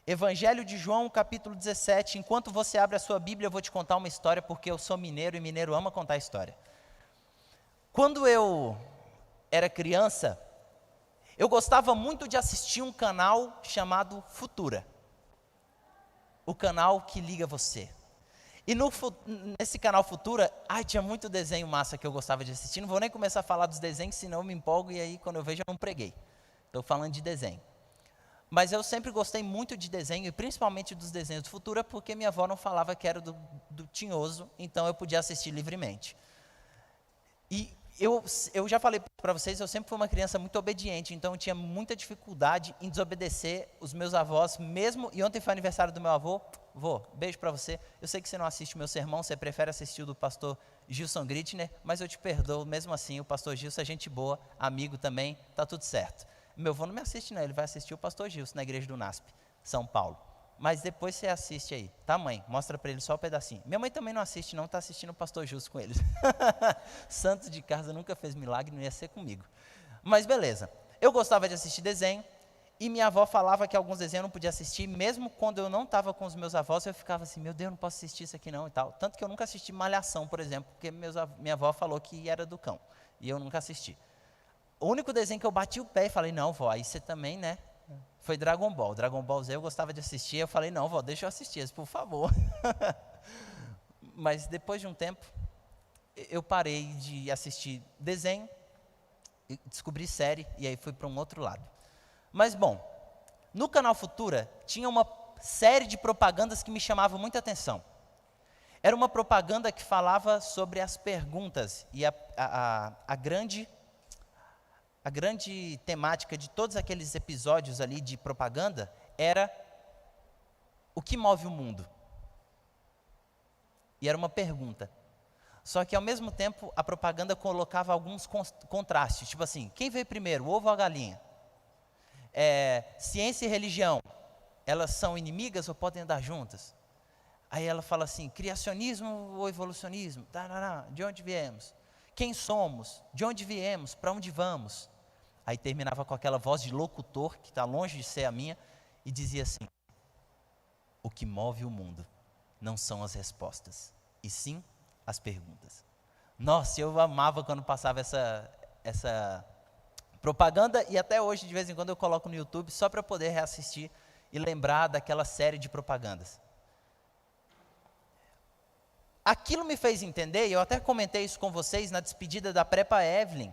Evangelho de João, capítulo 17. Enquanto você abre a sua Bíblia, eu vou te contar uma história, porque eu sou mineiro e mineiro ama contar história. Quando eu era criança, eu gostava muito de assistir um canal chamado Futura. O canal que liga você. E nesse canal Futura, tinha muito desenho massa que eu gostava de assistir. Não vou nem começar a falar dos desenhos, senão eu me empolgo e aí quando eu vejo eu não preguei. Estou falando de desenho. Mas eu sempre gostei muito de desenho, e principalmente dos desenhos do Futura, porque minha avó não falava que era do Tinhoso, então eu podia assistir livremente. E eu já falei para vocês, eu sempre fui uma criança muito obediente, então eu tinha muita dificuldade em desobedecer os meus avós, mesmo, e ontem foi aniversário do meu avô. Vô, beijo para você. Eu sei que você não assiste o meu sermão, você prefere assistir o do pastor Gilson Gritner, mas eu te perdoo, mesmo assim, o pastor Gilson é gente boa, amigo também, tá tudo certo. Meu avô não me assiste não, ele vai assistir o pastor Gilson na igreja do NASP, São Paulo. Mas depois você assiste aí, tá mãe? Mostra para ele só um pedacinho. Minha mãe também não assiste não, está assistindo o pastor Gilson com eles. Santo de casa nunca fez milagre, não ia ser comigo. Mas beleza, eu gostava de assistir desenho, e minha avó falava que alguns desenhos eu não podia assistir, mesmo quando eu não estava com os meus avós, eu ficava assim, meu Deus, não posso assistir isso aqui não e tal. Tanto que eu nunca assisti Malhação, por exemplo, porque minha avó falou que era do cão, e eu nunca assisti. O único desenho que eu bati o pé e falei, não, vó, aí você também, né? Foi Dragon Ball. Dragon Ball Z eu gostava de assistir, eu falei, não, vó, deixa eu assistir, por favor. Mas depois de um tempo, eu parei de assistir desenho, descobri série, e aí fui para um outro lado. Mas bom, no canal Futura, tinha uma série de propagandas que me chamavam muita atenção. Era uma propaganda que falava sobre as perguntas, e a grande temática de todos aqueles episódios ali de propaganda era o que move o mundo. E era uma pergunta. Só que ao mesmo tempo a propaganda colocava alguns contrastes, tipo assim, quem veio primeiro, o ovo ou a galinha? Ciência e religião, elas são inimigas ou podem andar juntas? Aí ela fala assim, criacionismo ou evolucionismo? De onde viemos? Quem somos? De onde viemos? Para onde vamos? Aí terminava com aquela voz de locutor, que está longe de ser a minha, e dizia assim, o que move o mundo não são as respostas, e sim as perguntas. Nossa, eu amava quando passava essa propaganda, e até hoje, de vez em quando, eu coloco no YouTube, só para poder reassistir e lembrar daquela série de propagandas. Aquilo me fez entender, e eu até comentei isso com vocês na despedida da Prepa Evelyn,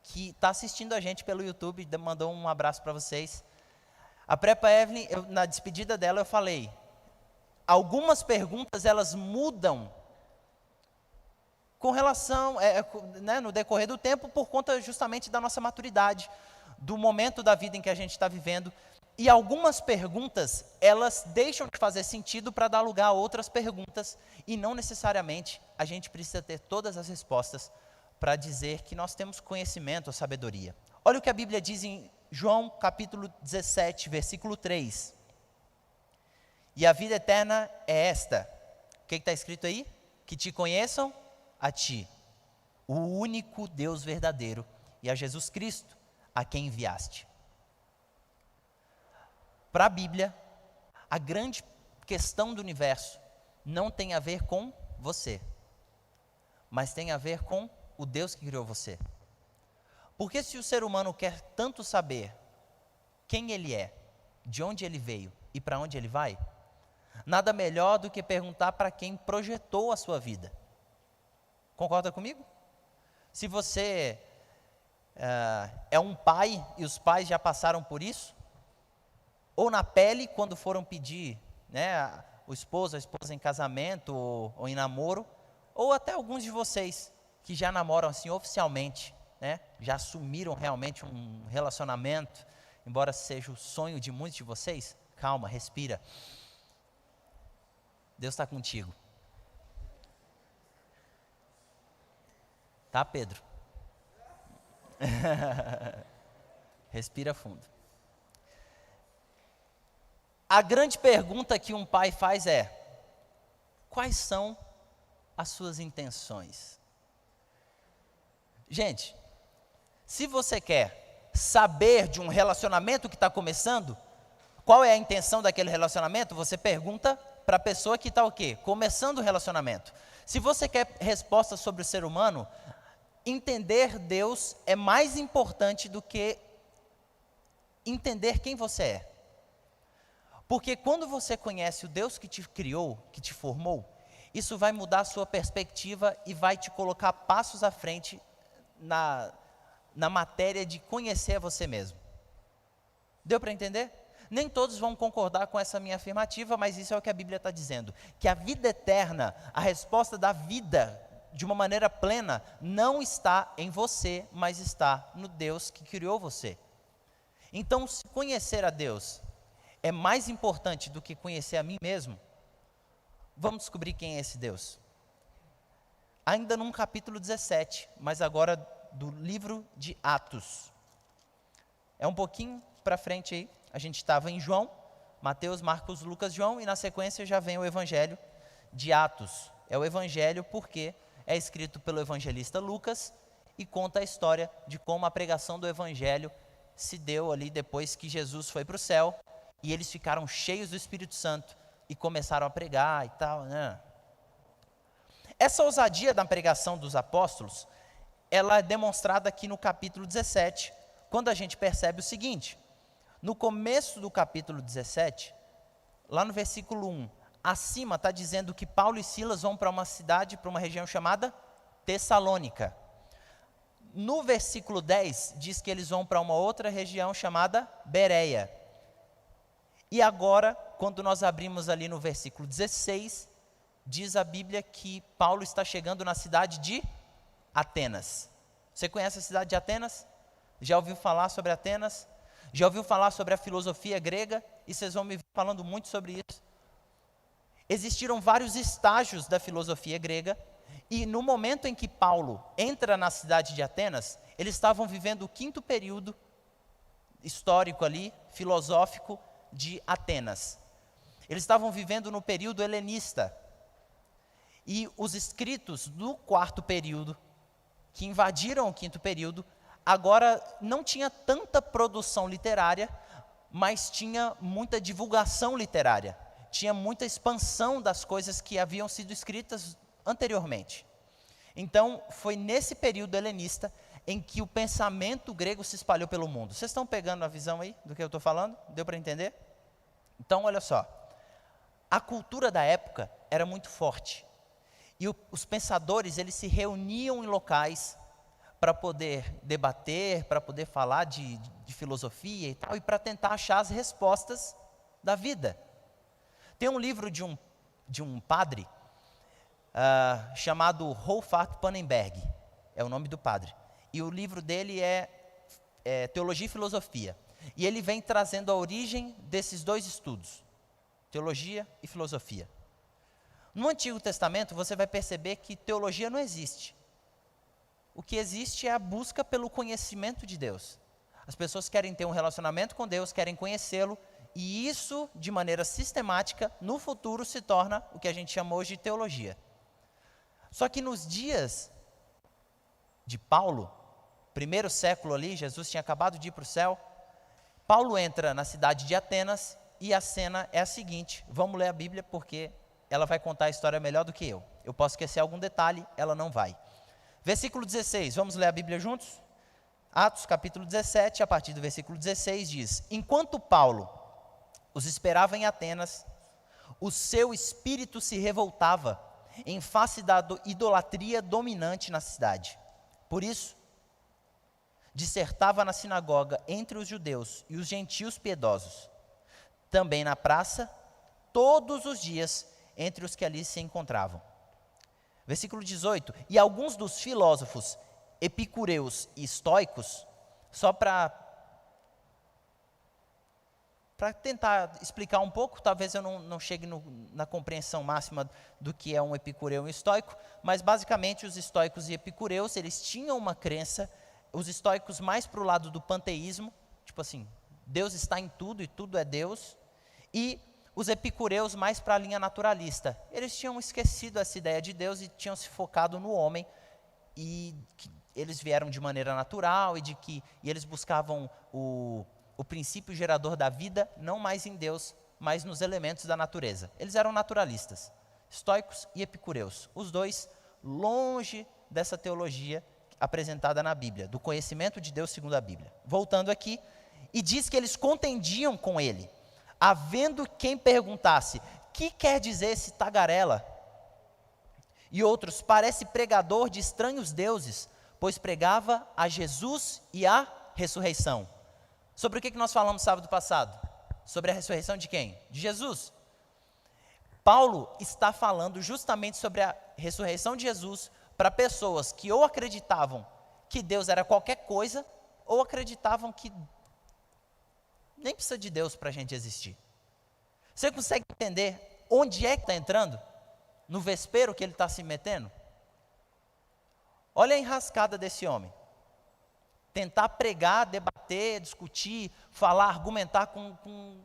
que está assistindo a gente pelo YouTube, mandou um abraço para vocês. A Prepa Evelyn, na despedida dela eu falei, algumas perguntas elas mudam com relação, no decorrer do tempo, por conta justamente da nossa maturidade, do momento da vida em que a gente está vivendo. E algumas perguntas, elas deixam de fazer sentido para dar lugar a outras perguntas, e não necessariamente a gente precisa ter todas as respostas para dizer que nós temos conhecimento ou sabedoria. Olha o que a Bíblia diz em João capítulo 17, versículo 3. E a vida eterna é esta. O que está escrito aí? Que te conheçam a ti, o único Deus verdadeiro, e a Jesus Cristo, a quem enviaste. Para a Bíblia, a grande questão do universo não tem a ver com você, mas tem a ver com o Deus que criou você. Porque se o ser humano quer tanto saber quem ele é, de onde ele veio e para onde ele vai, nada melhor do que perguntar para quem projetou a sua vida. Concorda comigo? Se você é um pai e os pais já passaram por isso, ou na pele quando foram pedir, o esposo, a esposa em casamento ou em namoro, ou até alguns de vocês que já namoram assim oficialmente, já assumiram realmente um relacionamento, embora seja o sonho de muitos de vocês. Calma, respira. Deus está contigo. Tá, Pedro? Respira fundo. A grande pergunta que um pai faz é: quais são as suas intenções? Gente, se você quer saber de um relacionamento que está começando, Qual é a intenção daquele relacionamento? Você pergunta para a pessoa que está o quê? Começando o relacionamento. Se você quer resposta sobre o ser humano, entender Deus é mais importante do que entender quem você é. Porque quando você conhece o Deus que te criou, que te formou, isso vai mudar a sua perspectiva e vai te colocar passos à frente na matéria de conhecer você mesmo. Deu para entender? Nem todos vão concordar com essa minha afirmativa, mas isso é o que a Bíblia está dizendo. Que a vida eterna, a resposta da vida, de uma maneira plena, não está em você, mas está no Deus que criou você. Então, se conhecer a Deus é mais importante do que conhecer a mim mesmo, vamos descobrir quem é esse Deus. Ainda num capítulo 17, mas agora do livro de Atos. É um pouquinho para frente aí, a gente estava em João, Mateus, Marcos, Lucas, João, e na sequência já vem o evangelho de Atos. É o evangelho porque é escrito pelo evangelista Lucas e conta a história de como a pregação do evangelho se deu ali depois que Jesus foi para o céu, e eles ficaram cheios do Espírito Santo e começaram a pregar e tal, né? Essa ousadia da pregação dos apóstolos, ela é demonstrada aqui no capítulo 17, quando a gente percebe o seguinte: no começo do capítulo 17, lá no versículo 1, acima está dizendo que Paulo e Silas vão para uma cidade, para uma região chamada Tessalônica. No versículo 10, diz que eles vão para uma outra região chamada Bereia. E agora, quando nós abrimos ali no versículo 16, diz a Bíblia que Paulo está chegando na cidade de Atenas. Você conhece a cidade de Atenas? Já ouviu falar sobre Atenas? Já ouviu falar sobre a filosofia grega? E vocês vão me ver falando muito sobre isso. Existiram vários estágios da filosofia grega, e no momento em que Paulo entra na cidade de Atenas, eles estavam vivendo o 5º período histórico ali, filosófico, de Atenas. Eles estavam vivendo no período helenista. E os escritos do 4º período, que invadiram o 5º período, agora não tinha tanta produção literária, mas tinha muita divulgação literária. Tinha muita expansão das coisas que haviam sido escritas anteriormente. Então, foi nesse período helenista em que o pensamento grego se espalhou pelo mundo. Vocês estão pegando a visão aí do que eu estou falando? Deu para entender? Então, olha só. A cultura da época era muito forte. E os pensadores, eles se reuniam em locais para poder debater, para poder falar de filosofia e tal, e para tentar achar as respostas da vida. Tem um livro de um padre chamado Wolfhard Pannenberg, é o nome do padre. E o livro dele é Teologia e Filosofia. E ele vem trazendo a origem desses dois estudos, teologia e filosofia. No Antigo Testamento, você vai perceber que teologia não existe. O que existe é a busca pelo conhecimento de Deus. As pessoas querem ter um relacionamento com Deus, querem conhecê-lo, e isso, de maneira sistemática, no futuro se torna o que a gente chama hoje de teologia. Só que nos dias de Paulo, 1º século ali, Jesus tinha acabado de ir para o céu, Paulo entra na cidade de Atenas e a cena é a seguinte, vamos ler a Bíblia porque ela vai contar a história melhor do que eu. Eu posso esquecer algum detalhe, ela não vai. Versículo 16, vamos ler a Bíblia juntos? Atos capítulo 17, a partir do versículo 16 diz: enquanto Paulo os esperava em Atenas, o seu espírito se revoltava em face da idolatria dominante na cidade. Por isso, dissertava na sinagoga entre os judeus e os gentios piedosos, também na praça, todos os dias, entre os que ali se encontravam. Versículo 18, e alguns dos filósofos epicureus e estoicos, só para tentar explicar um pouco, talvez eu não chegue na compreensão máxima do que é um epicureu e um estoico, mas basicamente os estoicos e epicureus, eles tinham uma crença, os estoicos mais para o lado do panteísmo, tipo assim, Deus está em tudo e tudo é Deus, e os epicureus mais para a linha naturalista. Eles tinham esquecido essa ideia de Deus e tinham se focado no homem, e que eles vieram de maneira natural, e eles buscavam o princípio gerador da vida, não mais em Deus, mas nos elementos da natureza. Eles eram naturalistas, estoicos e epicureus, os dois longe dessa teologia apresentada na Bíblia, do conhecimento de Deus segundo a Bíblia. Voltando aqui, e diz que eles contendiam com ele, havendo quem perguntasse, que quer dizer esse tagarela? E outros, parece pregador de estranhos deuses, pois pregava a Jesus e a ressurreição. Sobre o que nós falamos sábado passado? Sobre a ressurreição de quem? De Jesus. Paulo está falando justamente sobre a ressurreição de Jesus para pessoas que ou acreditavam que Deus era qualquer coisa, ou acreditavam que nem precisa de Deus para a gente existir. Você consegue entender onde é que está entrando? No vespeiro que ele está se metendo? Olha a enrascada desse homem. Tentar pregar, debater, discutir, falar, argumentar com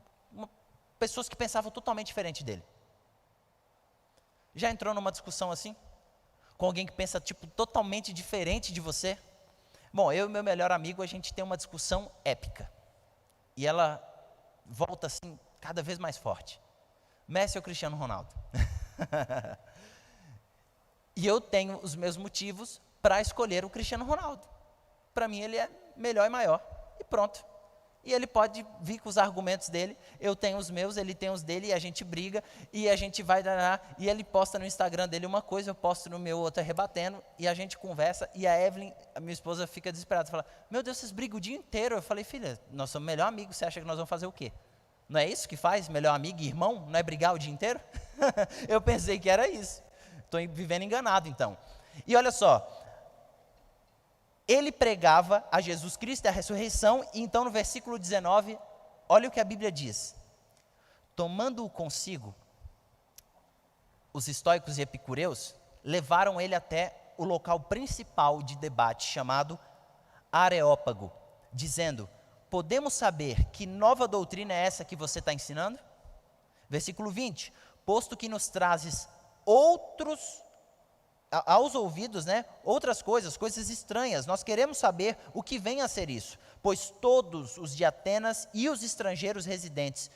pessoas que pensavam totalmente diferente dele. Já entrou numa discussão assim? Com alguém que pensa totalmente diferente de você? Bom, eu e meu melhor amigo, a gente tem uma discussão épica. E ela volta assim, cada vez mais forte. Messi ou Cristiano Ronaldo? E eu tenho os meus motivos para escolher o Cristiano Ronaldo. Para mim ele é melhor e maior. E pronto. E ele pode vir com os argumentos dele, eu tenho os meus, ele tem os dele, e a gente briga, e a gente vai dar, e ele posta no Instagram dele uma coisa, eu posto no meu outra rebatendo, e a gente conversa, e a Evelyn, a minha esposa, fica desesperada, fala, meu Deus, vocês brigam o dia inteiro. Eu falei, filha, nós somos melhor amigos, você acha que nós vamos fazer o quê? Não é isso que faz melhor amigo e irmão? Não é brigar o dia inteiro? Eu pensei que era isso. Estou vivendo enganado então. E olha só, ele pregava a Jesus Cristo e a ressurreição, e então no versículo 19, olha o que a Bíblia diz. Tomando-o consigo, os estoicos e epicureus levaram ele até o local principal de debate, chamado Areópago, dizendo, podemos saber que nova doutrina é essa que você está ensinando? Versículo 20, posto que nos trazes aos ouvidos, outras coisas estranhas, nós queremos saber o que vem a ser isso, pois todos os de Atenas e os estrangeiros residentes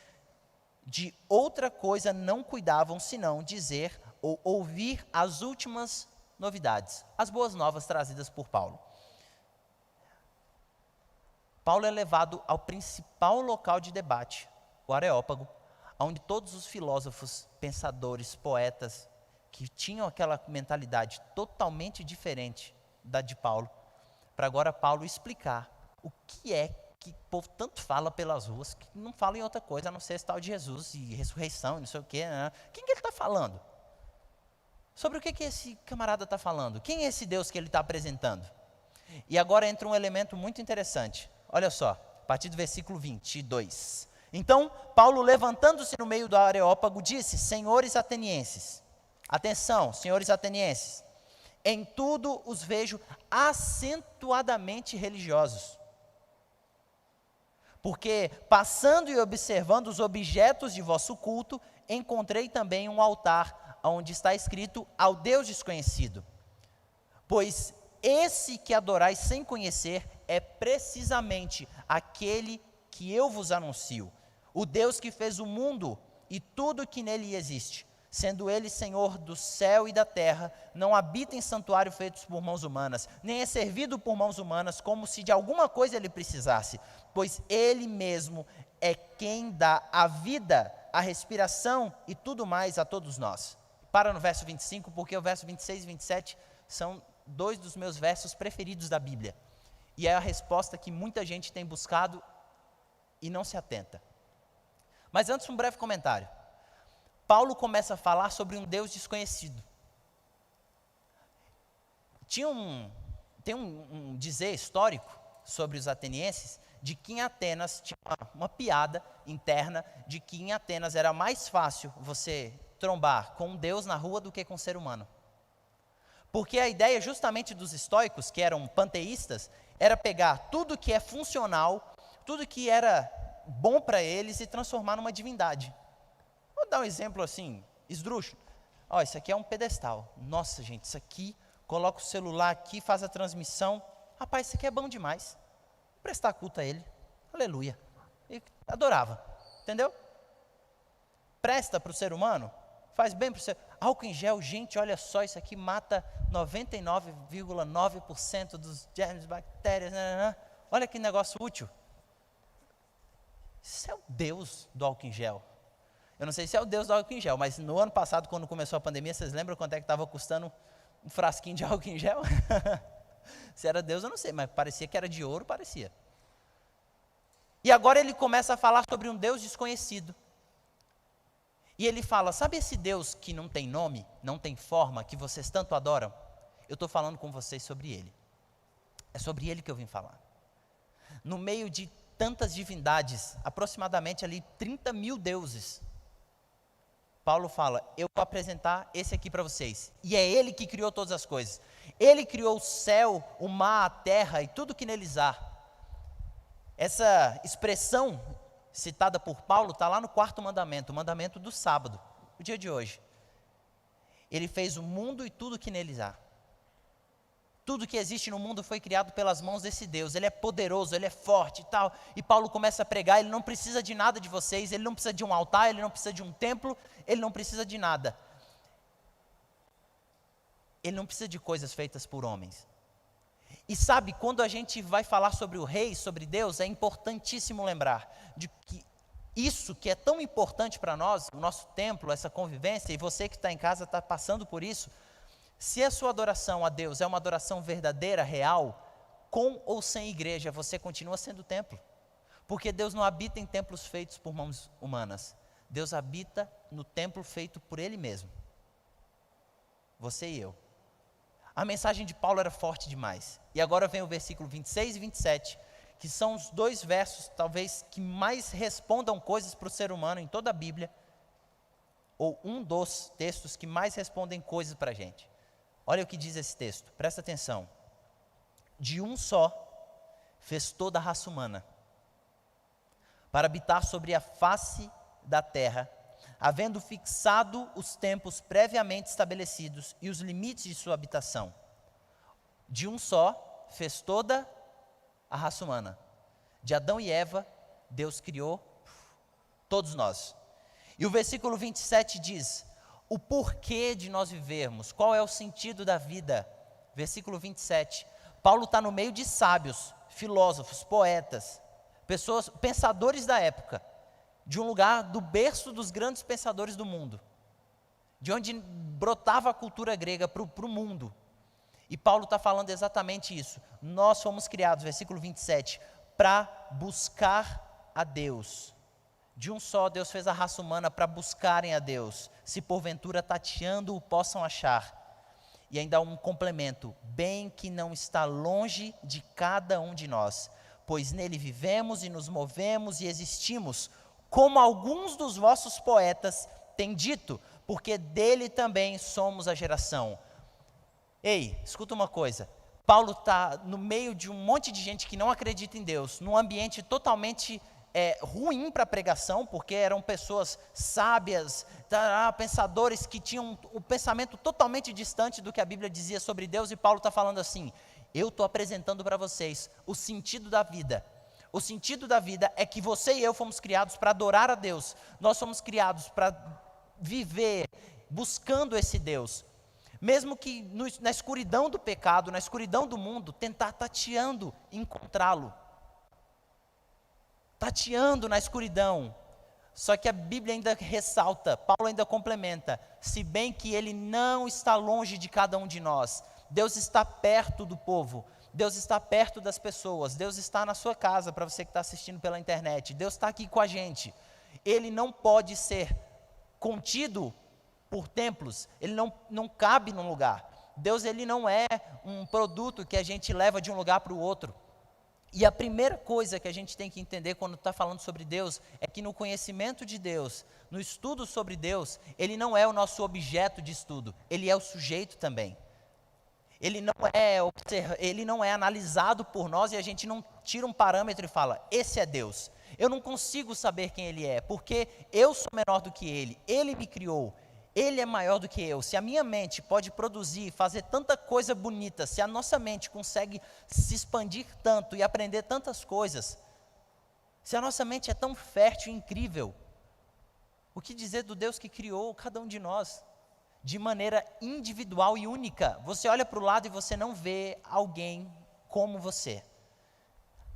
de outra coisa não cuidavam senão dizer ou ouvir as últimas novidades, as boas novas trazidas por Paulo. Paulo é levado ao principal local de debate, o Areópago, onde todos os filósofos, pensadores, poetas, que tinham aquela mentalidade totalmente diferente da de Paulo, para agora Paulo explicar o que é que o povo tanto fala pelas ruas, que não fala em outra coisa, a não ser esse tal de Jesus e ressurreição, e não sei o quê. Quem que ele está falando? Sobre o que esse camarada está falando? Quem é esse Deus que ele está apresentando? E agora entra um elemento muito interessante. Olha só, a partir do versículo 22. Então, Paulo, levantando-se no meio do Areópago, disse, senhores atenienses, atenção, senhores atenienses, em tudo os vejo acentuadamente religiosos. Porque, passando e observando os objetos de vosso culto, encontrei também um altar, onde está escrito ao Deus desconhecido. Pois esse que adorais sem conhecer é precisamente aquele que eu vos anuncio, o Deus que fez o mundo e tudo que nele existe, sendo ele Senhor do céu e da terra, não habita em santuário feitos por mãos humanas, nem é servido por mãos humanas, como se de alguma coisa ele precisasse, pois ele mesmo é quem dá a vida, a respiração e tudo mais a todos nós. Para no verso 25, porque o verso 26 e 27 são dois dos meus versos preferidos da Bíblia. E é a resposta que muita gente tem buscado e não se atenta. Mas antes, um breve comentário. Paulo começa a falar sobre um Deus desconhecido. Tem um dizer histórico sobre os atenienses, de que em Atenas tinha uma piada interna, de que em Atenas era mais fácil você trombar com um Deus na rua do que com um ser humano. Porque a ideia justamente dos estoicos, que eram panteístas, era pegar tudo que é funcional, tudo que era bom para eles e transformar numa divindade. Vou dar um exemplo assim, esdrúxulo. Isso aqui é um pedestal. Nossa, gente, isso aqui, coloca o celular aqui, faz a transmissão. Rapaz, isso aqui é bom demais. Vou prestar culto a ele. Aleluia. Adorava, entendeu? Presta para o ser humano, faz bem para o ser. Álcool em gel, gente, olha só, isso aqui mata 99,9% dos germes, bactérias, olha que negócio útil. Isso é o Deus do álcool em gel. Eu não sei se é o Deus do álcool em gel, mas no ano passado, quando começou a pandemia, vocês lembram quanto é que estava custando um frasquinho de álcool em gel? Se era Deus, eu não sei, mas parecia que era de ouro, parecia. E agora ele começa a falar sobre um Deus desconhecido. E ele fala, sabe esse Deus que não tem nome, não tem forma, que vocês tanto adoram? Eu estou falando com vocês sobre ele. É sobre ele que eu vim falar. No meio de tantas divindades, aproximadamente ali 30 mil deuses, Paulo fala, eu vou apresentar esse aqui para vocês. E é ele que criou todas as coisas. Ele criou o céu, o mar, a terra e tudo que neles há. Essa expressão citada por Paulo está lá no 4º mandamento, o mandamento do sábado, o dia de hoje. Ele fez o mundo e tudo que neles há. Tudo que existe no mundo foi criado pelas mãos desse Deus. Ele é poderoso, ele é forte e tal. E Paulo começa a pregar, ele não precisa de nada de vocês, ele não precisa de um altar, ele não precisa de um templo, ele não precisa de nada. Ele não precisa de coisas feitas por homens. E sabe, quando a gente vai falar sobre o rei, sobre Deus, é importantíssimo lembrar de que isso que é tão importante para nós, o nosso templo, essa convivência, e você que está em casa está passando por isso, se a sua adoração a Deus é uma adoração verdadeira, real, com ou sem igreja, você continua sendo templo. Porque Deus não habita em templos feitos por mãos humanas. Deus habita no templo feito por Ele mesmo. Você e eu. A mensagem de Paulo era forte demais. E agora vem o versículo 26 e 27, que são os 2 versos, talvez, que mais respondam coisas para o ser humano em toda a Bíblia, ou um dos textos que mais respondem coisas para a gente. Olha o que diz esse texto, presta atenção. De um só fez toda a raça humana, para habitar sobre a face da terra, havendo fixado os tempos previamente estabelecidos e os limites de sua habitação. De um só fez toda a raça humana. De Adão e Eva, Deus criou todos nós. E o versículo 27 diz, o porquê de nós vivermos, qual é o sentido da vida? Versículo 27, Paulo está no meio de sábios, filósofos, poetas, pessoas, pensadores da época, de um lugar do berço dos grandes pensadores do mundo, de onde brotava a cultura grega para o mundo. E Paulo está falando exatamente isso. Nós fomos criados, versículo 27, para buscar a Deus. De um só, Deus fez a raça humana para buscarem a Deus. Se porventura tateando o possam achar. E ainda há um complemento. Bem que não está longe de cada um de nós. Pois nele vivemos e nos movemos e existimos. Como alguns dos vossos poetas têm dito. Porque dele também somos a geração. Ei, escuta uma coisa. Paulo está no meio de um monte de gente que não acredita em Deus. Num ambiente totalmente ruim para a pregação, porque eram pessoas sábias, pensadores que tinham um pensamento totalmente distante do que a Bíblia dizia sobre Deus, e Paulo está falando assim, eu estou apresentando para vocês o sentido da vida. O sentido da vida é que você e eu fomos criados para adorar a Deus, nós fomos criados para viver buscando esse Deus, mesmo que na escuridão do pecado, na escuridão do mundo, tentar tateando, encontrá-lo. Tateando na escuridão, só que a Bíblia ainda ressalta, Paulo ainda complementa, se bem que ele não está longe de cada um de nós, Deus está perto do povo, Deus está perto das pessoas, Deus está na sua casa, para você que está assistindo pela internet, Deus está aqui com a gente, Ele não pode ser contido por templos, Ele não cabe num lugar, Deus ele não é um produto que a gente leva de um lugar para o outro. E a primeira coisa que a gente tem que entender quando está falando sobre Deus, é que no conhecimento de Deus, no estudo sobre Deus, Ele não é o nosso objeto de estudo, Ele é o sujeito também. Ele não é analisado por nós e a gente não tira um parâmetro e fala, esse é Deus. Eu não consigo saber quem Ele é, porque eu sou menor do que Ele me criou. Ele é maior do que eu. Se a minha mente pode produzir, fazer tanta coisa bonita, se a nossa mente consegue se expandir tanto e aprender tantas coisas, Se a nossa mente é tão fértil e incrível, o que dizer do Deus que criou cada um de nós de maneira individual e única? Você olha para o lado e você não vê alguém como você.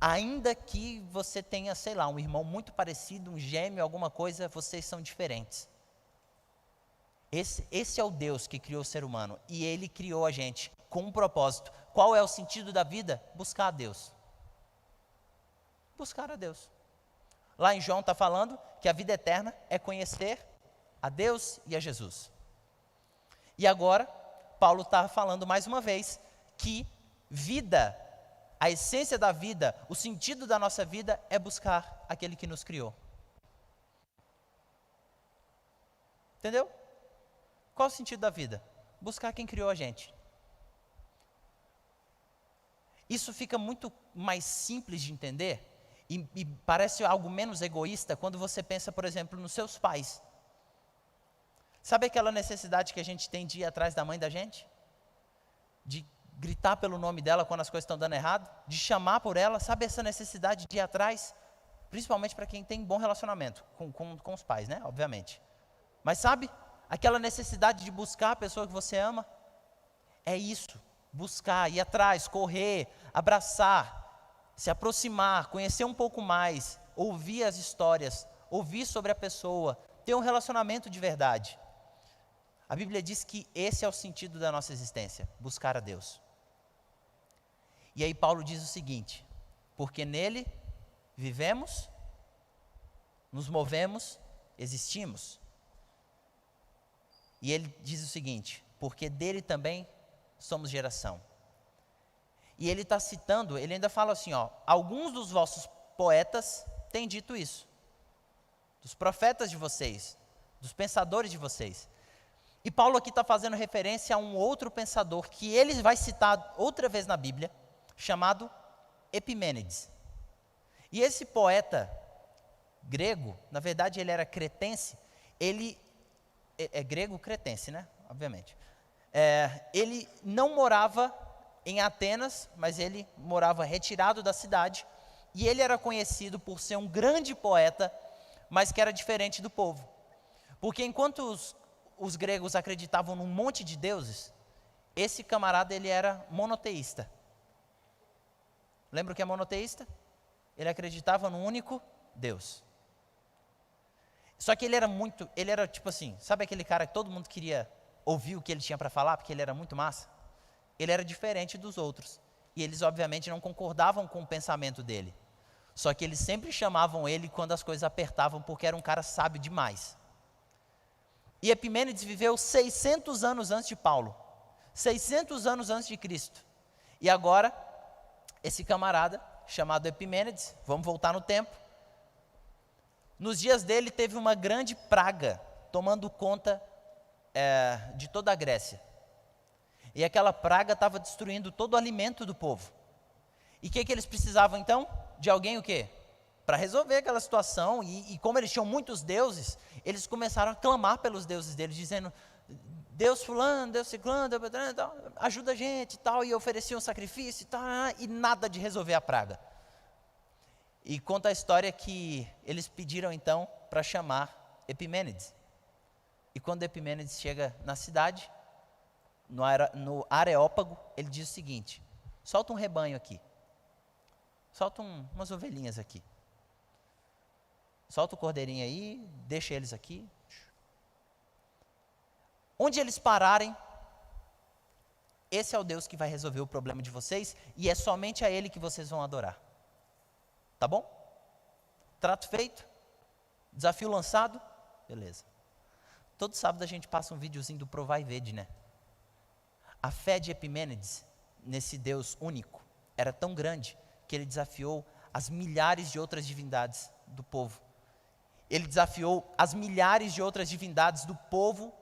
Ainda que você tenha, sei lá, um irmão muito parecido, um gêmeo, alguma coisa, vocês são diferentes. Esse é o Deus que criou o ser humano, e Ele criou a gente com um propósito. Qual é o sentido da vida? Buscar a Deus. Buscar a Deus. Lá em João está falando que a vida eterna é conhecer a Deus e a Jesus. E agora, Paulo está falando mais uma vez que vida, a essência da vida, o sentido da nossa vida é buscar aquele que nos criou. Entendeu? Qual o sentido da vida? Buscar quem criou a gente. Isso fica muito mais simples de entender e parece algo menos egoísta quando você pensa, por exemplo, nos seus pais. Sabe aquela necessidade que a gente tem de ir atrás da mãe da gente? De gritar pelo nome dela quando as coisas estão dando errado? De chamar por ela? Sabe essa necessidade de ir atrás? Principalmente para quem tem bom relacionamento com os pais, né? Obviamente. Mas sabe, aquela necessidade de buscar a pessoa que você ama? É isso. Buscar, ir atrás, correr, abraçar, se aproximar, conhecer um pouco mais, ouvir as histórias, ouvir sobre a pessoa, ter um relacionamento de verdade. A Bíblia diz que esse é o sentido da nossa existência, buscar a Deus. E aí Paulo diz o seguinte: porque nele vivemos, nos movemos, existimos. E ele diz o seguinte: porque dele também somos geração. E ele está citando, ele ainda fala assim, alguns dos vossos poetas têm dito isso. Dos profetas de vocês, dos pensadores de vocês. E Paulo aqui está fazendo referência a um outro pensador, que ele vai citar outra vez na Bíblia, chamado Epimênides. E esse poeta grego, na verdade ele era cretense, ele é grego-cretense, né? Obviamente. Ele não morava em Atenas, mas ele morava retirado da cidade, e ele era conhecido por ser um grande poeta, mas que era diferente do povo. Porque enquanto os gregos acreditavam num monte de deuses, esse camarada ele era monoteísta. Lembra o que é monoteísta? Ele acreditava num único Deus. Só que ele era tipo assim, sabe aquele cara que todo mundo queria ouvir o que ele tinha para falar, porque ele era muito massa? Ele era diferente dos outros, e eles obviamente não concordavam com o pensamento dele. Só que eles sempre chamavam ele quando as coisas apertavam, porque era um cara sábio demais. E Epimênides viveu 600 anos antes de Paulo, 600 anos antes de Cristo. E agora, esse camarada, chamado Epimênides, vamos voltar no tempo, nos dias dele teve uma grande praga, tomando conta de toda a Grécia. E aquela praga estava destruindo todo o alimento do povo. E o que eles precisavam então? De alguém o quê? Para resolver aquela situação. E como eles tinham muitos deuses, eles começaram a clamar pelos deuses deles, dizendo: Deus fulano, Deus ciclano, Deus beltrano, tal, ajuda a gente e tal. E ofereciam um sacrifício e tal, e nada de resolver a praga. E conta a história que eles pediram então para chamar Epimênides. E quando Epimênides chega na cidade, no Areópago, ele diz o seguinte: solta um rebanho aqui, solta umas ovelhinhas aqui, solta o cordeirinho aí, deixa eles aqui. Onde eles pararem, esse é o Deus que vai resolver o problema de vocês, e é somente a Ele que vocês vão adorar. Tá bom? Trato feito? Desafio lançado? Beleza. Todo sábado a gente passa um videozinho do Provar e Vede, né? A fé de Epimênides, nesse Deus único, era tão grande que ele desafiou as milhares de outras divindades do povo. Ele desafiou as milhares de outras divindades do povo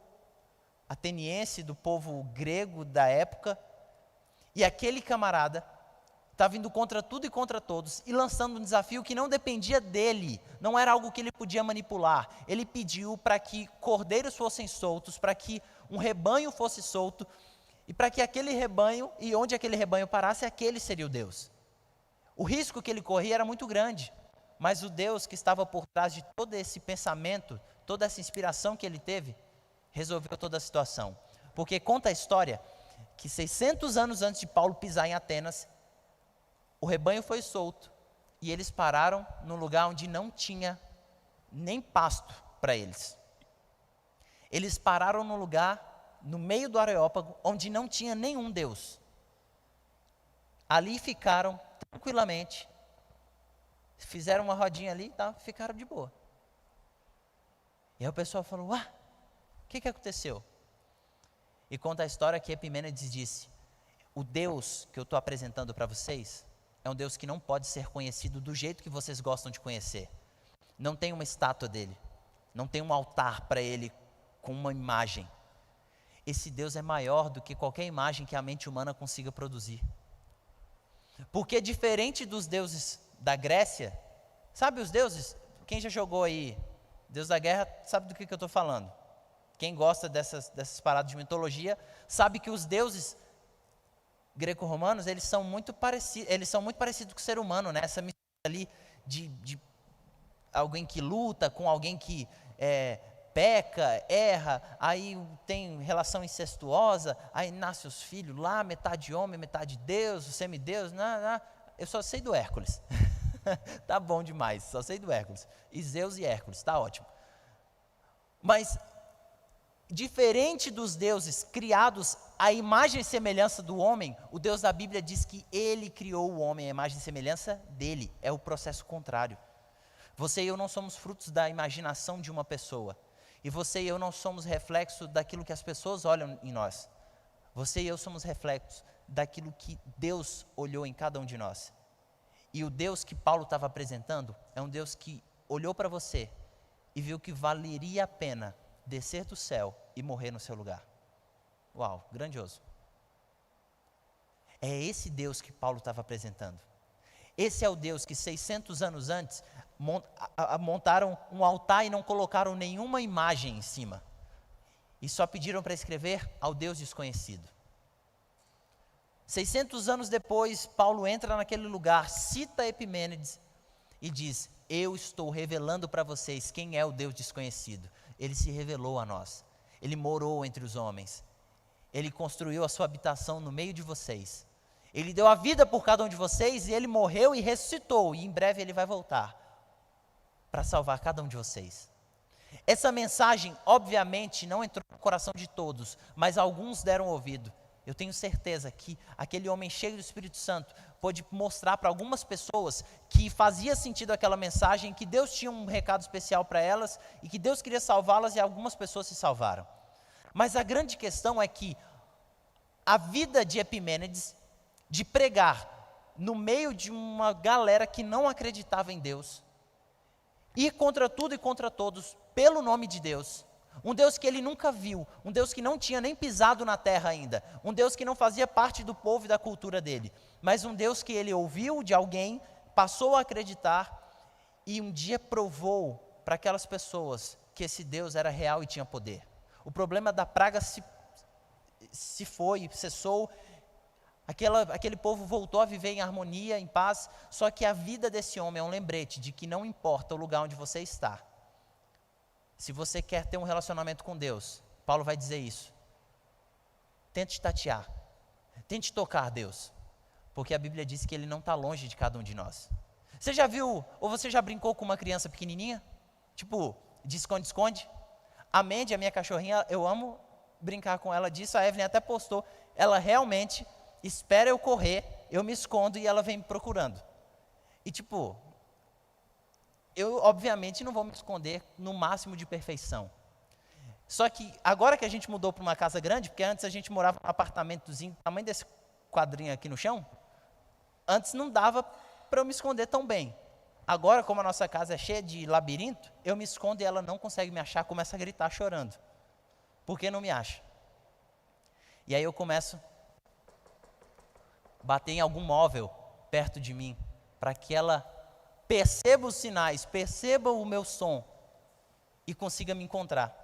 ateniense, do povo grego da época. E aquele camarada estava indo contra tudo e contra todos e lançando um desafio que não dependia dele, não era algo que ele podia manipular. Ele pediu para que cordeiros fossem soltos, para que um rebanho fosse solto, e para que aquele rebanho, e onde aquele rebanho parasse, aquele seria o Deus. O risco que ele corria era muito grande, mas o Deus que estava por trás de todo esse pensamento, toda essa inspiração que ele teve, resolveu toda a situação. Porque conta a história que 600 anos antes de Paulo pisar em Atenas, o rebanho foi solto e eles pararam num lugar onde não tinha nem pasto para eles. Eles pararam num lugar, no meio do Areópago, onde não tinha nenhum Deus. Ali ficaram tranquilamente, fizeram uma rodinha ali, tá? Ficaram de boa. E aí o pessoal falou, o que aconteceu? E conta a história que Epimênides disse, o Deus que eu estou apresentando para vocês, é um Deus que não pode ser conhecido do jeito que vocês gostam de conhecer. Não tem uma estátua dele, não tem um altar para ele com uma imagem. Esse Deus é maior do que qualquer imagem que a mente humana consiga produzir. Porque diferente dos deuses da Grécia, sabe os deuses, quem já jogou aí, Deus da Guerra, sabe do que eu estou falando. Quem gosta dessas paradas de mitologia, sabe que os deuses greco-romanos, eles são muito parecidos com o ser humano, né? Essa mistura ali de alguém que luta com alguém que peca, erra, aí tem relação incestuosa, aí nasce os filhos lá, metade homem, metade Deus, o semideus, eu só sei do Hércules. Tá bom demais, só sei do Hércules. E Zeus e Hércules, tá ótimo. Mas, diferente dos deuses criados à imagem e semelhança do homem, o Deus da Bíblia diz que ele criou o homem à imagem e semelhança dele. É o processo contrário. Você e eu não somos frutos da imaginação de uma pessoa. E você e eu não somos reflexo daquilo que as pessoas olham em nós. Você e eu somos reflexos daquilo que Deus olhou em cada um de nós. E o Deus que Paulo estava apresentando é um Deus que olhou para você e viu que valeria a pena descer do céu e morrer no seu lugar. Uau, grandioso. É esse Deus que Paulo estava apresentando. Esse é o Deus que 600 anos antes montaram um altar e não colocaram nenhuma imagem em cima. E só pediram para escrever ao Deus desconhecido. 600 anos depois, Paulo entra naquele lugar, cita Epimênides e diz, eu estou revelando para vocês quem é o Deus desconhecido. Ele se revelou a nós. Ele morou entre os homens. Ele construiu a sua habitação no meio de vocês. Ele deu a vida por cada um de vocês e ele morreu e ressuscitou. E em breve ele vai voltar para salvar cada um de vocês. Essa mensagem, obviamente, não entrou no coração de todos, mas alguns deram ouvido. Eu tenho certeza que aquele homem cheio do Espírito Santo pôde mostrar para algumas pessoas que fazia sentido aquela mensagem, que Deus tinha um recado especial para elas e que Deus queria salvá-las e algumas pessoas se salvaram. Mas a grande questão é que a vida de Epimênides, de pregar no meio de uma galera que não acreditava em Deus, ir contra tudo e contra todos, pelo nome de Deus, um Deus que ele nunca viu, um Deus que não tinha nem pisado na terra ainda, um Deus que não fazia parte do povo e da cultura dele, mas um Deus que ele ouviu de alguém, passou a acreditar e um dia provou para aquelas pessoas que esse Deus era real e tinha poder. O problema da praga se foi, cessou, aquele povo voltou a viver em harmonia, em paz, só que a vida desse homem é um lembrete de que não importa o lugar onde você está. Se você quer ter um relacionamento com Deus, Paulo vai dizer isso. Tente tatear, tente tocar Deus, porque a Bíblia diz que Ele não está longe de cada um de nós. Você já viu, ou você já brincou com uma criança pequenininha? Tipo, de esconde-esconde? A Mandy, a minha cachorrinha, eu amo brincar com ela disso, a Evelyn até postou, ela realmente espera eu correr, eu me escondo e ela vem me procurando. E tipo, eu obviamente não vou me esconder no máximo de perfeição. Só que agora que a gente mudou para uma casa grande, porque antes a gente morava num apartamentozinho, tamanho desse quadrinho aqui no chão, antes não dava para eu me esconder tão bem. Agora, como a nossa casa é cheia de labirinto, eu me escondo e ela não consegue me achar, começa a gritar chorando. Por que não me acha? E aí eu começo a bater em algum móvel perto de mim, para que ela perceba os sinais, perceba o meu som e consiga me encontrar.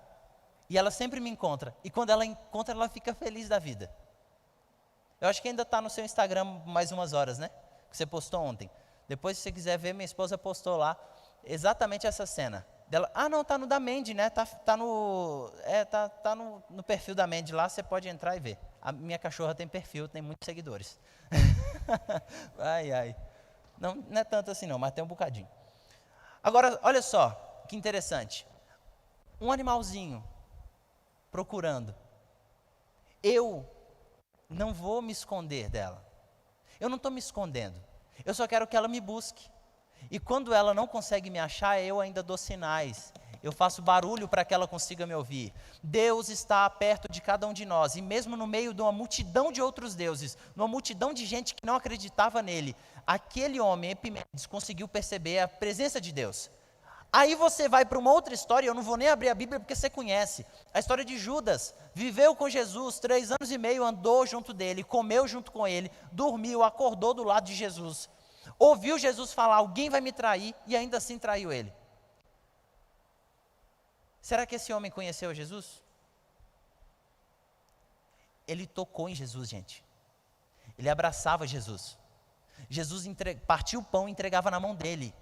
E ela sempre me encontra. E quando ela encontra, ela fica feliz da vida. Eu acho que ainda está no seu Instagram mais umas horas, né? Que você postou ontem. Depois, se você quiser ver, minha esposa postou lá exatamente essa cena. Dela, não, tá no da Mandy, né? Tá no perfil da Mandy lá, você pode entrar e ver. A minha cachorra tem perfil, tem muitos seguidores. Ai, ai. Não é tanto assim não, mas tem um bocadinho. Agora, olha só, que interessante. Um animalzinho procurando. Eu não vou me esconder dela. Eu não estou me escondendo. Eu só quero que ela me busque. E quando ela não consegue me achar, eu ainda dou sinais. Eu faço barulho para que ela consiga me ouvir. Deus está perto de cada um de nós. E mesmo no meio de uma multidão de outros deuses, numa multidão de gente que não acreditava nele, aquele homem, Epiménides, conseguiu perceber a presença de Deus. Aí você vai para uma outra história, eu não vou nem abrir a Bíblia porque você conhece. A história de Judas. Viveu com Jesus 3 anos e meio, andou junto dele, comeu junto com ele, dormiu, acordou do lado de Jesus. Ouviu Jesus falar, alguém vai me trair, e ainda assim traiu ele. Será que esse homem conheceu Jesus? Ele tocou em Jesus, gente. Ele abraçava Jesus. Jesus partia o pão e entregava na mão dele.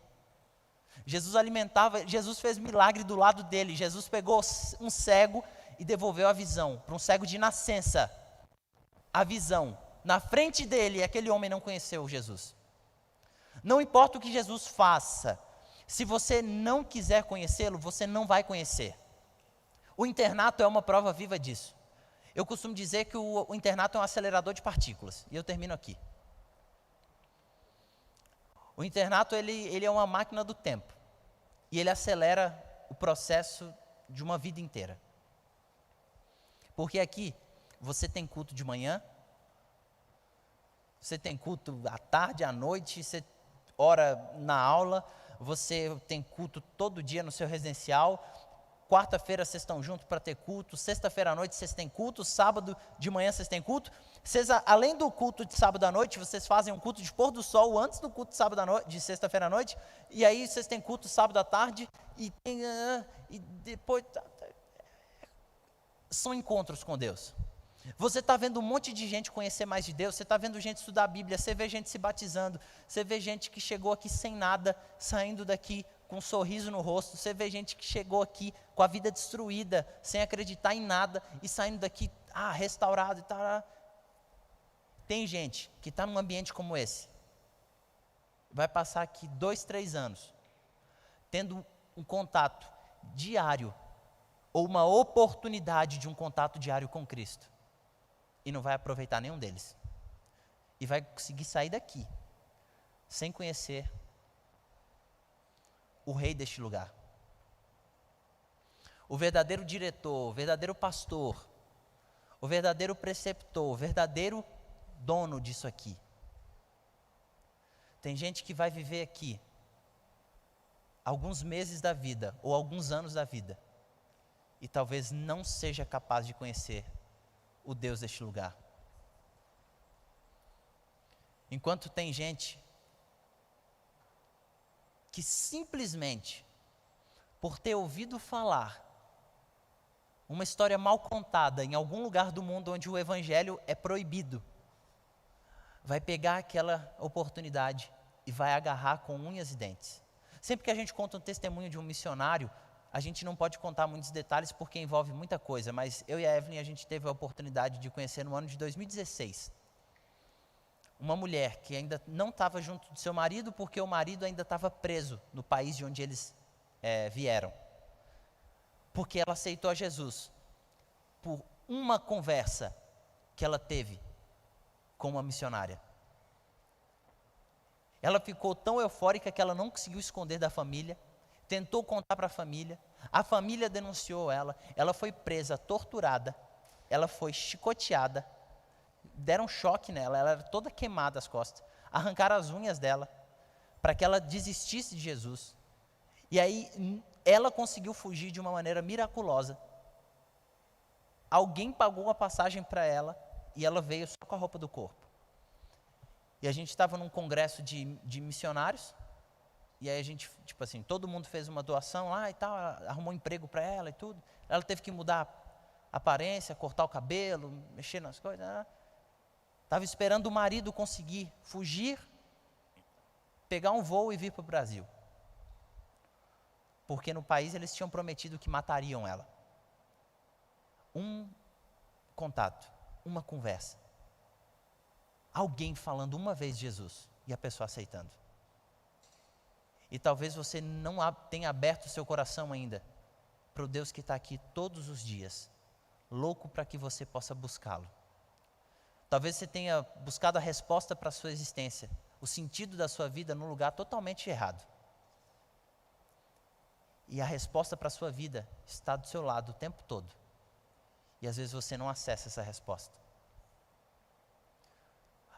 Jesus alimentava, Jesus fez milagre do lado dele. Jesus pegou um cego e devolveu a visão para um cego de nascença. A visão. Na frente dele, aquele homem não conheceu Jesus. Não importa o que Jesus faça, se você não quiser conhecê-lo, você não vai conhecer. O internato é uma prova viva disso. Eu costumo dizer que o internato é um acelerador de partículas. E eu termino aqui. O internato ele é uma máquina do tempo. E ele acelera o processo de uma vida inteira. Porque aqui você tem culto de manhã, você tem culto à tarde, à noite, você ora na aula, você tem culto todo dia no seu residencial. Quarta-feira vocês estão juntos para ter culto, sexta-feira à noite vocês têm culto, sábado de manhã vocês têm culto. Vocês, além do culto de sábado à noite, vocês fazem um culto de pôr do sol antes do culto de sábado à noite, de sexta-feira à noite, e aí vocês têm culto sábado à tarde, e depois são encontros com Deus. Você está vendo um monte de gente conhecer mais de Deus, você está vendo gente estudar a Bíblia, você vê gente se batizando, você vê gente que chegou aqui sem nada, saindo daqui com um sorriso no rosto, você vê gente que chegou aqui com a vida destruída, sem acreditar em nada, e saindo daqui, restaurado e tal. Tem gente que está num ambiente como esse, vai passar aqui 2, 3 anos, tendo um contato diário, ou uma oportunidade de um contato diário com Cristo, e não vai aproveitar nenhum deles, e vai conseguir sair daqui, sem conhecer o rei deste lugar. O verdadeiro diretor, o verdadeiro pastor, o verdadeiro preceptor, o verdadeiro dono disso aqui. Tem gente que vai viver aqui alguns meses da vida, ou alguns anos da vida, e talvez não seja capaz de conhecer o Deus deste lugar. Enquanto tem gente que simplesmente, por ter ouvido falar uma história mal contada em algum lugar do mundo onde o evangelho é proibido, vai pegar aquela oportunidade e vai agarrar com unhas e dentes. Sempre que a gente conta um testemunho de um missionário, a gente não pode contar muitos detalhes porque envolve muita coisa, mas eu e a Evelyn, a gente teve a oportunidade de conhecer no ano de 2016, uma mulher que ainda não estava junto do seu marido, porque o marido ainda estava preso no país de onde eles vieram. Porque ela aceitou a Jesus por uma conversa que ela teve com uma missionária. Ela ficou tão eufórica que ela não conseguiu esconder da família, tentou contar para a família denunciou ela foi presa, torturada, ela foi chicoteada, deram choque nela, ela era toda queimada as costas, arrancaram as unhas dela, para que ela desistisse de Jesus, e aí ela conseguiu fugir de uma maneira miraculosa. Alguém pagou uma passagem para ela, e ela veio só com a roupa do corpo. E a gente estava num congresso de missionários, e aí a gente, tipo assim, todo mundo fez uma doação lá e tal, arrumou um emprego para ela e tudo, ela teve que mudar a aparência, cortar o cabelo, mexer nas coisas, estava esperando o marido conseguir fugir, pegar um voo e vir para o Brasil. Porque no país eles tinham prometido que matariam ela. Um contato, uma conversa. Alguém falando uma vez de Jesus e a pessoa aceitando. E talvez você não tenha aberto o seu coração ainda para o Deus que está aqui todos os dias, louco para que você possa buscá-lo. Talvez você tenha buscado a resposta para a sua existência, o sentido da sua vida num lugar totalmente errado. E a resposta para a sua vida está do seu lado o tempo todo. E às vezes você não acessa essa resposta.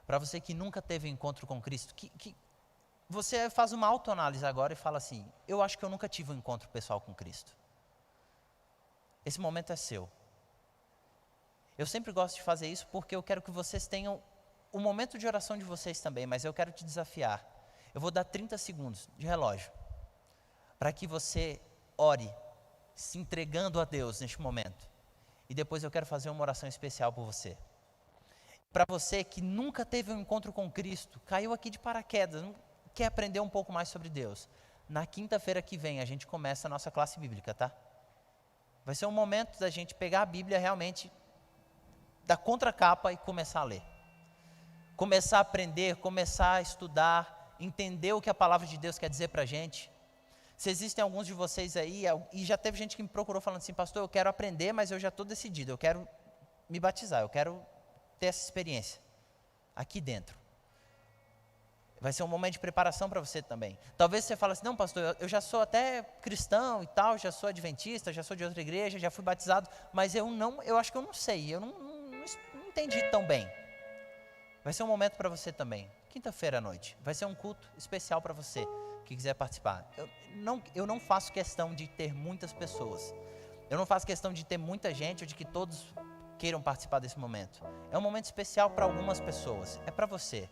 Para você que nunca teve um encontro com Cristo, que você faz uma autoanálise agora e fala assim: eu acho que eu nunca tive um encontro pessoal com Cristo. Esse momento é seu. Eu sempre gosto de fazer isso porque eu quero que vocês tenham o momento de oração de vocês também, mas eu quero te desafiar. Eu vou dar 30 segundos de relógio para que você ore, se entregando a Deus neste momento. E depois eu quero fazer uma oração especial por você. Para você que nunca teve um encontro com Cristo, caiu aqui de paraquedas, quer aprender um pouco mais sobre Deus. Na quinta-feira que vem a gente começa a nossa classe bíblica, tá? Vai ser um momento da gente pegar a Bíblia realmente da contracapa e começar a ler. Começar a aprender, começar a estudar, entender o que a palavra de Deus quer dizer para a gente. Se existem alguns de vocês aí, e já teve gente que me procurou falando assim: pastor, eu quero aprender, mas eu já estou decidido, eu quero me batizar, eu quero ter essa experiência aqui dentro. Vai ser um momento de preparação para você também. Talvez você fale assim: não, pastor, eu já sou até cristão e tal, já sou adventista, já sou de outra igreja, já fui batizado, mas eu acho que eu não sei, eu não entendi tão bem. Vai ser um momento para você também, quinta-feira à noite. Vai ser um culto especial para você que quiser participar. Eu não faço questão de ter muitas pessoas. Eu não faço questão de ter muita gente ou de que todos queiram participar desse momento. É um momento especial para algumas pessoas. É para você.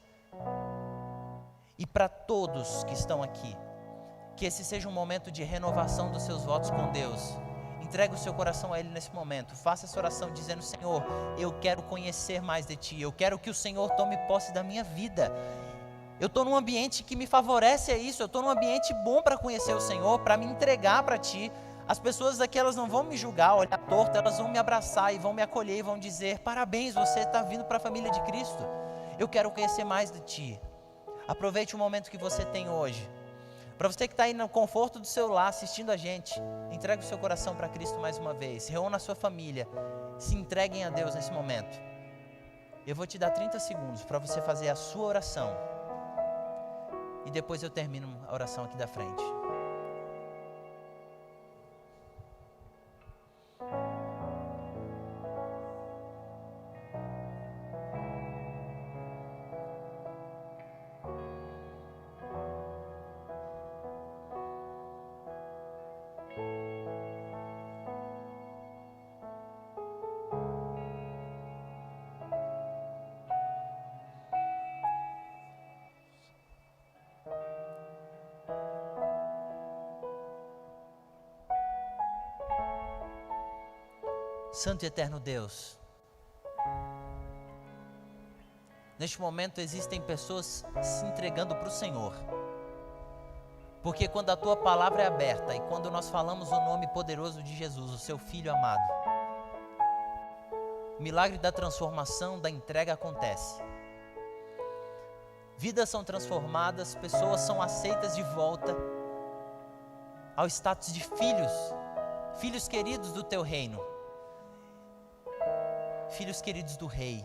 E para todos que estão aqui, que esse seja um momento de renovação dos seus votos com Deus. Entregue o seu coração a Ele nesse momento. Faça essa oração dizendo: Senhor, eu quero conhecer mais de Ti. Eu quero que o Senhor tome posse da minha vida. Eu estou num ambiente que me favorece a isso. Eu estou num ambiente bom para conhecer o Senhor, para me entregar para Ti. As pessoas aqui, elas não vão me julgar, olhar torto, elas vão me abraçar e vão me acolher e vão dizer: parabéns, você está vindo para a família de Cristo. Eu quero conhecer mais de Ti. Aproveite o momento que você tem hoje. Para você que está aí no conforto do seu lar assistindo a gente, entregue o seu coração para Cristo mais uma vez. Reúna a sua família. Se entreguem a Deus nesse momento. Eu vou te dar 30 segundos para você fazer a sua oração. E depois eu termino a oração aqui da frente. Santo e eterno Deus, neste momento existem pessoas se entregando para o Senhor, porque quando a Tua palavra é aberta e quando nós falamos o nome poderoso de Jesus, o Seu Filho amado, o milagre da transformação, da entrega acontece. Vidas são transformadas, pessoas são aceitas de volta ao status de filhos, filhos queridos do Teu reino. Filhos queridos do Rei.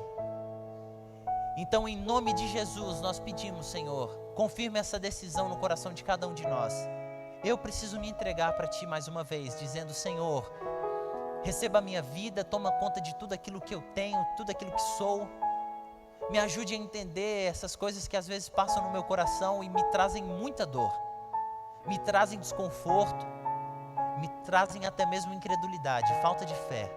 Então, em nome de Jesus, nós pedimos, Senhor, confirme essa decisão no coração de cada um de nós. Eu preciso me entregar para Ti mais uma vez, dizendo: Senhor, receba a minha vida, toma conta de tudo aquilo que eu tenho, tudo aquilo que sou. Me ajude a entender essas coisas que às vezes passam no meu coração e me trazem muita dor, me trazem desconforto, me trazem até mesmo incredulidade, falta de fé.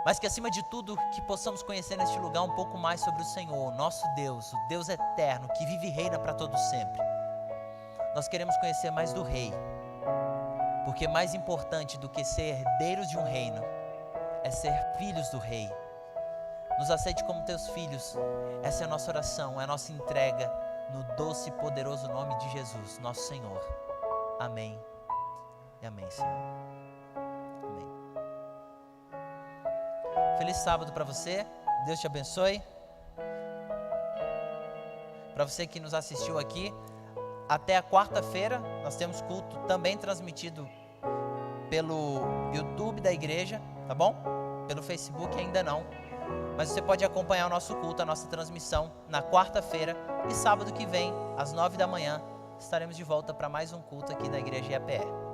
Mas que acima de tudo, que possamos conhecer neste lugar um pouco mais sobre o Senhor, nosso Deus, o Deus eterno, que vive e reina para todo sempre. Nós queremos conhecer mais do Rei, porque mais importante do que ser herdeiros de um reino, é ser filhos do Rei. Nos aceite como Teus filhos, essa é a nossa oração, é a nossa entrega, no doce e poderoso nome de Jesus, nosso Senhor. Amém e amém, Senhor. Amém. Feliz sábado para você, Deus te abençoe. Para você que nos assistiu aqui, até a quarta-feira nós temos culto também transmitido pelo YouTube da igreja, tá bom? Pelo Facebook ainda não, mas você pode acompanhar o nosso culto, a nossa transmissão na quarta-feira, e sábado que vem, às 9 da manhã, estaremos de volta para mais um culto aqui da igreja IAPE.